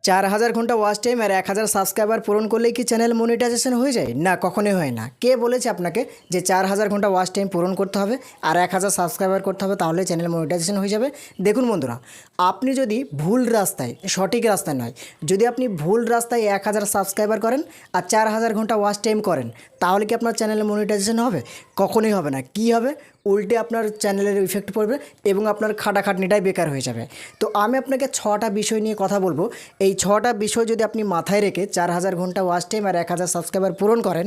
4000 ঘন্টা watch time আর 1000 subscriber পূরণ করলেই কি চ্যানেল মনিটাইজেশন হয়ে যায়? না, কখনোই হয় না। কে বলেছে আপনাকে যে 4000 ঘন্টা ওয়াচ টাইম পূরণ করতে হবে আর 1000 সাবস্ক্রাইবার করতে হবে তাহলে চ্যানেল মনিটাইজেশন হয়ে যাবে? দেখুন বন্ধুরা, আপনি যদি ভুল রাস্তায়, সঠিক রাস্তায় নয়, যদি আপনি ভুল রাস্তায় 1000 সাবস্ক্রাইবার করেন আর 4000 ঘন্টা ওয়াচ টাইম করেন, তাহলে কি আপনার চ্যানেলে মনিটাইজেশন হবে? কখনোই হবে না। কি হবে? উল্টে আপনার চ্যানেলের ইফেক্ট পড়বে এবং আপনার খাটাখাটনিটাই বেকার হয়ে যাবে। তো আমি আপনাকে 6টা বিষয় নিয়ে কথা বলবো। এই 6টা বিষয় যদি আপনি মাথায় রেখে 4000 ঘন্টা ওয়াচ টাইম আর 1000 সাবস্ক্রাইবার পূরণ করেন,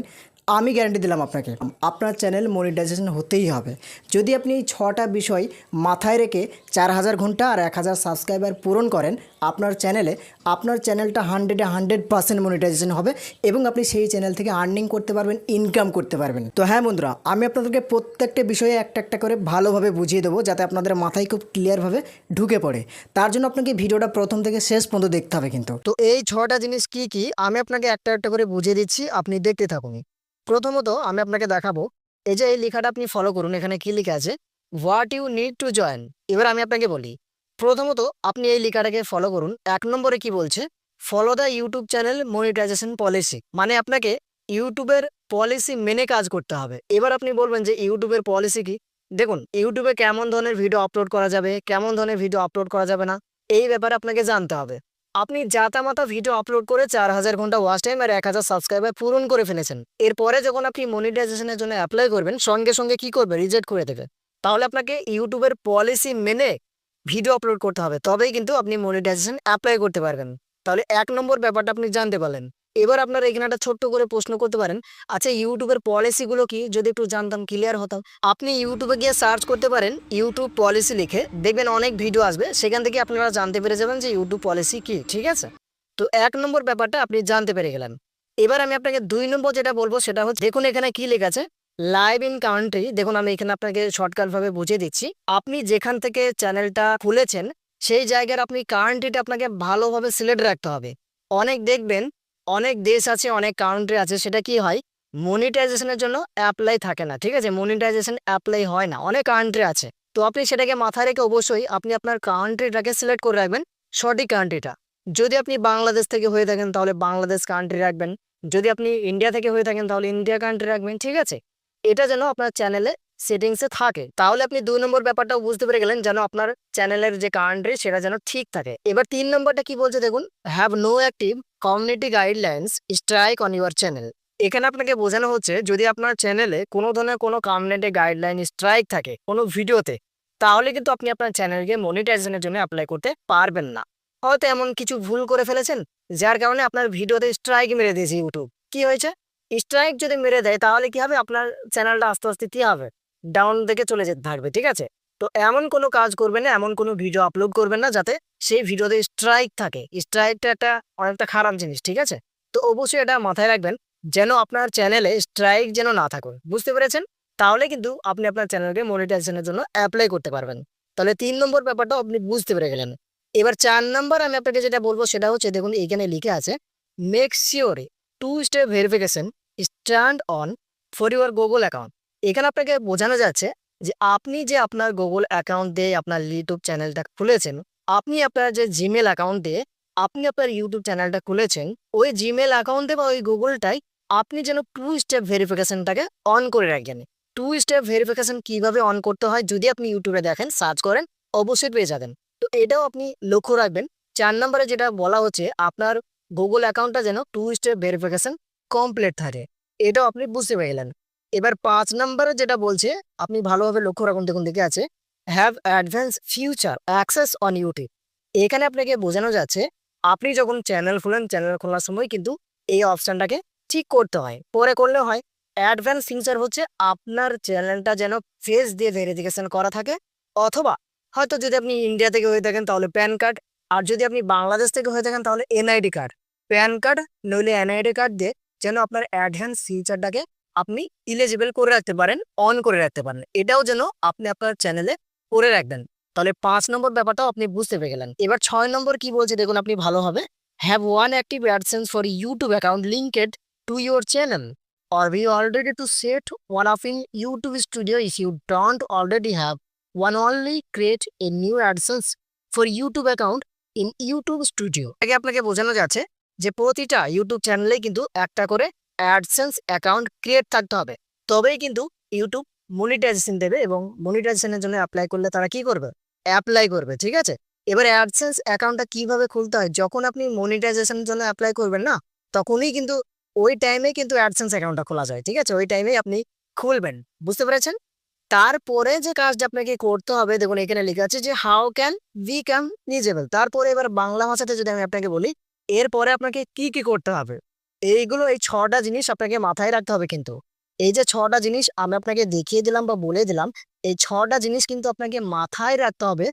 আমি গ্যারান্টি দিলাম আপনাকে আপনার চ্যানেল মনিটাইজেশন হতেই হবে। যদি আপনি এই 6টা বিষয় মাথায় রেখে 4000 ঘন্টা আর 1000 সাবস্ক্রাইবার পূরণ করেন, আপনার চ্যানেলটা 100% মনিটাইজেশন হবে এবং আপনি সেই চ্যানেল থেকে আর্নিং করতে পারবেন, ইনকাম করতে পারবেন। তো হ্যাঁ বন্ধুরা, আমি আপনাদেরকে প্রত্যেকটা বিষয়ে একটা একটা করে ভালোভাবে বুঝিয়ে দেবো যাতে আপনাদের মাথায় খুব ক্লিয়ারভাবে ঢুকে পড়ে। তার জন্য আপনাকে ভিডিওটা প্রথম থেকে শেষ পর্যন্ত দেখতে হবে কিন্তু। তো এই 6টা জিনিস কি কি আমি আপনাকে একটা একটা করে বুঝিয়ে দিচ্ছি, আপনি দেখতে থাকুন। প্রথমত আমি আপনাকে দেখাবো, এই যে এই লেখাটা আপনি ফলো করুন। এখানে কি লেখা আছে? What you need to join. এবার আমি আপনাকে বলি, প্রথমত আপনি এই লেখাটাকে ফলো করুন। 1 নম্বরে কি বলছে? Follow the YouTube channel monetization policy. মানে আপনাকে ইউটিউবের পলিসি মেনে কাজ করতে হবে। এবার আপনি বলবেন যে ইউটিউবের পলিসি কি? দেখুন, ইউটিউবে কেমন ধরনের ভিডিও আপলোড করা যাবে, কেমন ধরনের ভিডিও আপলোড করা যাবে না, এই ব্যাপারে আপনাকে জানতে হবে। আপনি জাতামাতা ভিডিও আপলোড করে 4000 ঘন্টা ওয়াচ টাইম আর 1000 সাবস্ক্রাইবার পূরণ করে ফেলেছেন। এরপরে যখন আপনি মনিটাইজেশনের জন্য অ্যাপ্লাই করবেন, সঙ্গে সঙ্গে কি করবে? রিজেক্ট করে দেবে। তাহলে আপনাকে ইউটিউবের পলিসি মেনে ভিডিও আপলোড করতে হবে, তবেই কিন্তু আপনি মনিটাইজেশন অ্যাপ্লাই করতে পারবেন। তাহলে 1 নম্বর ব্যাপারটা আপনি জানতে পারলেন। এবার আপনারা এখানে একটা ছোট্ট করে প্রশ্ন করতে পারেন, আচ্ছা ইউটিউবের পলিসিগুলো কি? যদি একটু জানতাম, ক্লিয়ার হতাম। আপনি ইউটিউবে গিয়ে সার্চ করতে পারেন ইউটিউব পলিসি লিখে, দেখবেন অনেক ভিডিও আসবে, সেখান থেকে আপনারা জানতে পেরে যাবেন যে ইউটিউব পলিসি কি। ঠিক আছে? তো 1 নম্বর ব্যাপারটা আপনি জানতে পেরে গেলেন। এবার আমি আপনাকে 2 নম্বর যেটা বলবো সেটা হচ্ছে, দেখুন এখানে কি লেখা আছে? Live in country. দেখুন আমি এখানে আপনাকে শর্টকাট ভাবে বুঝিয়ে দিচ্ছি। আপনি যেখান থেকে চ্যানেলটা খুলেছেন সেই জায়গার আপনি কান্ট্রিটা আপনাকে ভালোভাবে সিলেক্ট রাখতে হবে। অনেক দেখবেন, অনেক দেশ আছে, অনেক কান্ট্রি আছে, সেটা কি হয়? মনিটাইজেশনের জন্য অ্যাপ্লাই থাকে না। ঠিক আছে? মনিটাইজেশন অ্যাপ্লাই হয় না, অনেক কান্ট্রি আছে। তো আপনি সেটাকে মাথায় রেখে অবশ্যই আপনি আপনার কান্ট্রিটাকে সিলেক্ট করে রাখবেন, সঠিক কান্ট্রিটা। যদি আপনি বাংলাদেশ থেকে হয়ে থাকেন তাহলে বাংলাদেশ কান্ট্রি রাখবেন। যদি আপনি ইন্ডিয়া থেকে হয়ে থাকেন তাহলে ইন্ডিয়া কান্ট্রি রাখবেন। ঠিক আছে? এটা যেন আপনার চ্যানেলে সেটিংসে থাকে। তাহলে আপনি 2 নম্বর ব্যাপারটাও বুঝতে পেরে গেলেন, যেন আপনার চ্যানেলের যে কান্ট্রি সেটা যেন ঠিক থাকে। এবার 3 নম্বরটা কি বলছে দেখুন, have no active community guidelines strike on your channel. এখানে আপনাকে বোঝানো হচ্ছে, যদি আপনার চ্যানেলে কোনো ধরনের কোনো কমিউনিটি গাইডলাইন স্ট্রাইক থাকে কোনো ভিডিওতে, তাহলে কিন্তু আপনি আপনার চ্যানেলকে মনিটাইজেশনের জন্য অ্যাপ্লাই করতে পারবেন না। হয়তো এমন কিছু ভুল করে ফেলেছেন যার কারণে আপনার ভিডিওতে স্ট্রাইক মেরে দিয়েছে ইউটিউব। কি হয়েছে? স্ট্রাইক যদি মেরে দেয় তাহলে কি হবে? আপনার চ্যানেলটা আস্তে আস্তে কি হবে? ডাউন দিকে চলে যেতে থাকবে। ঠিক আছে? তো এমন কোনো কাজ করবেন না, এমন কোনো ভিডিও আপলোড করবেন না যাতে সেই ভিডিওতে স্ট্রাইক থাকে। স্ট্রাইকটা একটা অনেকটা খারাপ জিনিস। ঠিক আছে? তো অবশ্যই এটা মাথায় রাখবেন, যেন আপনার চ্যানেলে স্ট্রাইক যেন না থাকে। বুঝতে পেরেছেন? তাহলে কিন্তু আপনি আপনার চ্যানেলকে মনিটাইজেশনের জন্য অ্যাপ্লাই করতে পারবেন। তাহলে 3 নম্বর ব্যাপারটা আপনি বুঝতে পেরে গেলেন। এবার 4 নাম্বার আমি আপনাকে যেটা বলবো সেটা হচ্ছে, দেখুন এখানে লিখে আছে, make sure 2 step verification stand on for your Google account. এখানে আপনাকে বোঝানো যাচ্ছে যে আপনি যে আপনার গুগল অ্যাকাউন্ট দিয়ে আপনার ইউটিউব চ্যানেলটা খুলেছেন, আপনি আপনার যে জিমেল অ্যাকাউন্ট দিয়ে আপনি আপনার ইউটিউব চ্যানেলটা খুলেছেন, ওই জিমেল অ্যাকাউন্টে বা ওই গুগলটাই আপনি যেন 2 স্টেপ ভেরিফিকেশনটাকে অন করে রাখেন। 2 স্টেপ ভেরিফিকেশন কিভাবে অন করতে হয় যদি আপনি ইউটিউবে দেখেন, সার্চ করেন, অবশ্যই পেয়ে যাবেন। তো এটাও আপনি লক্ষ্য রাখবেন। 4 নম্বরে যেটা বলা হচ্ছে, আপনার গুগল অ্যাকাউন্টটা যেন 2 স্টেপ ভেরিফিকেশন কমপ্লিট থাকে। এটাও আপনি বুঝতে পেরেলেন। এবার 5 নম্বরে যেটা বলছে, আপনি ভালোভাবে লক্ষ্য রাখুন। দেখুন দিকে আছে, have advance future access on YouTube. এখানে আপনাকে বোঝানো যাচ্ছে, আপনি যখন চ্যানেল খুলেন, চ্যানেল খোলার সময় কিন্তু এই অপশনটাকে ঠিক করতে হয়, পরে করলে হয়। অ্যাডভান্স ফিচার হচ্ছে আপনার চ্যানেলটা যেন ফেস দিয়ে ভেরিফিকেশন করা থাকে, অথবা হয়তো যদি আপনি ইন্ডিয়া থেকে হয়ে থাকেন তাহলে প্যান কার্ড, আর যদি আপনি বাংলাদেশ থেকে হয়ে থাকেন তাহলে এনআইডি কার্ড। প্যান কার্ড নইলে এনআইডি কার্ড দিয়ে যেন আপনার অ্যাডভান্স ফিচারটাকে আপনি ইলিজিবল করে রাখতে পারেন, অন করে রাখতে পারেন। এটাও যেন আপনি আপনার চ্যানেলে করে রাখবেন। তাহলে 5 নম্বর ব্যাপারটাও আপনি বুঝতে পেরে গেলেন। এবার 6 নম্বর কি বলছে দেখুন আপনি ভালোভাবে, have one active AdSense for YouTube account linked to your channel or we already to set one up in YouTube Studio. If you don't already have one, only create a new AdSense for YouTube account in YouTube studio. আগে আপনাকে বোঝানো যাচ্ছে যে প্রতিটা YouTube চ্যানেলে কিন্তু একটা করে অ্যাডসেন্স অ্যাকাউন্ট ক্রিয়েট থাকতে হবে, তবেই কিন্তু ইউটিউব মনিটাইজেশন দেবে এবং মনিটাইজেশনের জন্য অ্যাপ্লাই করলে তারা কি করবে, অ্যাপ্লাই করবে। ঠিক আছে, এবার অ্যাডসেন্স অ্যাকাউন্টটা কিভাবে খুলতে হয়, যখন আপনি মনিটাইজেশনের জন্য অ্যাপ্লাই করবেন না, তখনই কিন্তু ওই টাইমে কিন্তু অ্যাডসেন্স অ্যাকাউন্টটা খোলা যায়। ঠিক আছে, ওই টাইমেই আপনি খুলবেন, বুঝতে পেরেছেন? তারপরে যে কাজটা আপনাকে করতে হবে, দেখুন এখানে লেখা আছে যে হাউ ক্যান উই ক্যাম নিজেবল। তারপরে এবার বাংলা ভাষাতে যদি আমি আপনাকে বলি, এরপরে আপনাকে কি কি করতে হবে, এইগুলো এই 6টা জিনিস আপনাকে মাথায় রাখতে হবে। কিন্তু এই যে 6টা জিনিস আমি আপনাকে দেখিয়ে দিলাম বা বলে দিলাম, এই 6টা জিনিস কিন্তু আপনাকে মাথায় রাখতে হবে।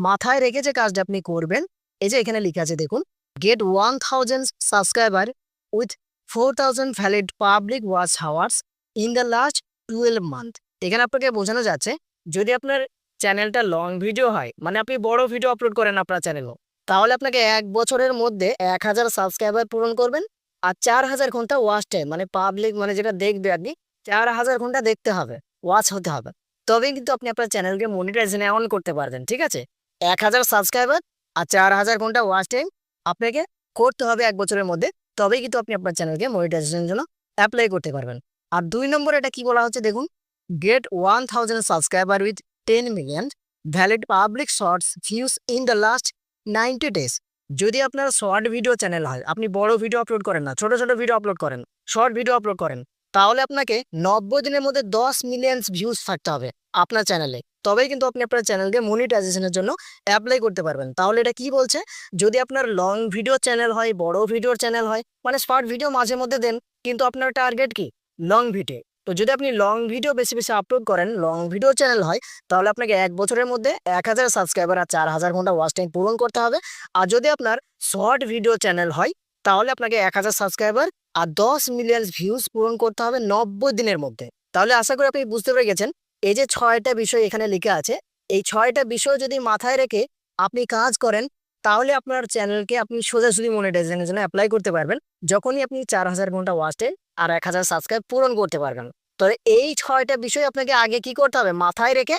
মাথায় রেখে যে কাজটা আপনি করবেন, এই যে এখানে লেখা আছে দেখুন, get 1000 subscriber with 4000 valid public watch hours in the last 12 month. এখানে আপনাকে বোঝানো যাচ্ছে, যদি আপনার চ্যানেলটা লং ভিডিও হয়, মানে আপনি বড় ভিডিও আপলোড করেন আপনার চ্যানেলও, তাহলে আপনাকে 1 বছরের মধ্যে 1000 সাবস্ক্রাইবার পূরণ করবেন আর 4000 ঘন্টা ওয়াচ টাইম, মানে পাবলিক মানে যেটা দেখবে আর কি, 4000 ঘন্টা দেখতে হবে, ওয়াচ হতে হবে, তবেই কিন্তু আপনি আপনার চ্যানেলকে মনিটাইজেশনে অন করতে পারবেন। ঠিক আছে, 1000 সাবস্ক্রাইবার আর 4000 ঘন্টা ওয়াচ টাইম আপনাকে করতে হবে 1 বছরের মধ্যে, তবেই কিন্তু আপনি আপনার চ্যানেলকে মনিটাইজেশনের জন্য অ্যাপ্লাই করতে পারবেন। আর 2 নম্বরে এটা কি বলা হচ্ছে দেখুন, get 1000 subscriber with 10 million valid public shorts views in the last 90 days। যদি আপনার শর্ট ভিডিও চ্যানেল হয়, আপনি বড় ভিডিও আপলোড করেন না, ছোট ছোট ভিডিও আপলোড করেন, শর্ট ভিডিও আপলোড করেন, তাহলে আপনাকে 90 দিনের মধ্যে 10 মিলিয়ন ভিউজ থাকতে হবে আপনার চ্যানেলে, তবেই কিন্তু আপনি আপনার চ্যানেলকে মনিটাইজেশনের জন্য অ্যাপ্লাই করতে পারবেন। তাহলে এটা কি বলছে, যদি আপনার লং ভিডিও চ্যানেল হয়, বড় ভিডিওর চ্যানেল হয়, মানে শর্ট ভিডিও মাঝে মধ্যে দেন, কিন্তু আপনার টার্গেট কি, লং ভিডিও। তো যদি আপনি লং ভিডিও বেশি বেশি আপলোড করেন, লং ভিডিও চ্যানেল হয়, তাহলে আপনাকে 1 বছরের মধ্যে 1000 সাবস্ক্রাইবার আর 4000 ঘন্টা ওয়াচ টাইম পূরণ করতে হবে। আর যদি আপনার শর্ট ভিডিও চ্যানেল হয়, তাহলে আপনাকে 1000 সাবস্ক্রাইবার আর 10 মিলিয়ন ভিউজ পূরণ করতে হবে 90 দিনের মধ্যে। তাহলে আশা করি আপনি বুঝতে পেরে গেছেন, এই যে 6টা বিষয় এখানে লেখা আছে, এই 6টা বিষয় যদি মাথায় রেখে আপনি কাজ করেন, তাহলে আপনার চ্যানেলকে আপনি সোজাসুজি মনিটাইজেশনের জন্য অ্যাপ্লাই করতে পারবেন, যখনই আপনি 4000 ঘন্টা ওয়াচ টাইম আর 1000 সাবস্ক্রাইব পূরণ করতে পারবেন। তো এই 6টা বিষয় আপনাকে আগে কি করতে হবে, মাথায় রেখে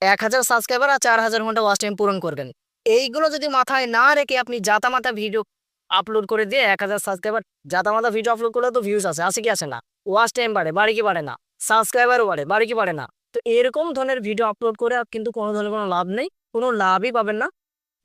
1000 সাবস্ক্রাইবার আর 4000 ঘন্টা ওয়াচ টাইম পূরণ করবেন। এইগুলো যদি মাথায় না রেখে আপনি জাতামাতা ভিডিও আপলোড করে দিয়ে 1000 সাবস্ক্রাইবার, জাতামাতা ভিডিও আপলোড করলে তো ভিউজ আসে কি আসে না, ওয়াচ টাইম বাড়ে কি বাড়ে না, সাবস্ক্রাইবারও বাড়ে কি বাড়ে না। তো এরকম ধরনের ভিডিও আপলোড করে কিন্তু কোনো ধরনের কোনো লাভ নেই, কোনো লাভই পাবেন না,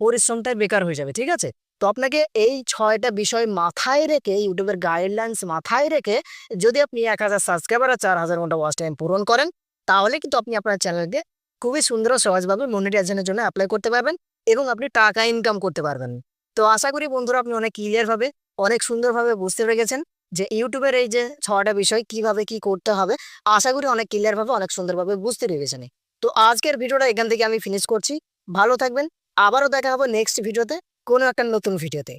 পরিশ্রমটাই বেকার হয়ে যাবে। ঠিক আছে, তো আপনাকে এই 6টা বিষয় মাথায় রেখে, ইউটিউবের গাইডলাইন্স মাথায় রেখে, যদি আপনি 1000 সাবস্ক্রাইবার আর 4000 ঘন্টা ওয়াচ টাইম পূরণ করেন, তাহলে কিন্তু আপনি আপনার চ্যানেলকে খুবই সুন্দর ও সহজভাবে মনিটাইজেশনের জন্য অ্যাপ্লাই করতে পারবেন এবং আপনি টাকা ইনকাম করতে পারবেন। তো আশা করি বন্ধুরা আপনি অনেক ক্লিয়ার ভাবে, অনেক সুন্দরভাবে বুঝতে পেরে গেছেন যে ইউটিউবের এই যে 6টা বিষয় কিভাবে কি করতে হবে। আশা করি অনেক ক্লিয়ার ভাবে, অনেক সুন্দরভাবে বুঝতে পেরেছেন। তো আজকের ভিডিওটা এখান থেকে আমি ফিনিশ করছি। ভালো থাকবেন, আবারও দেখা হবে নেক্সট ভিডিওতে, কোনো একটা নতুন ভিডিওতে।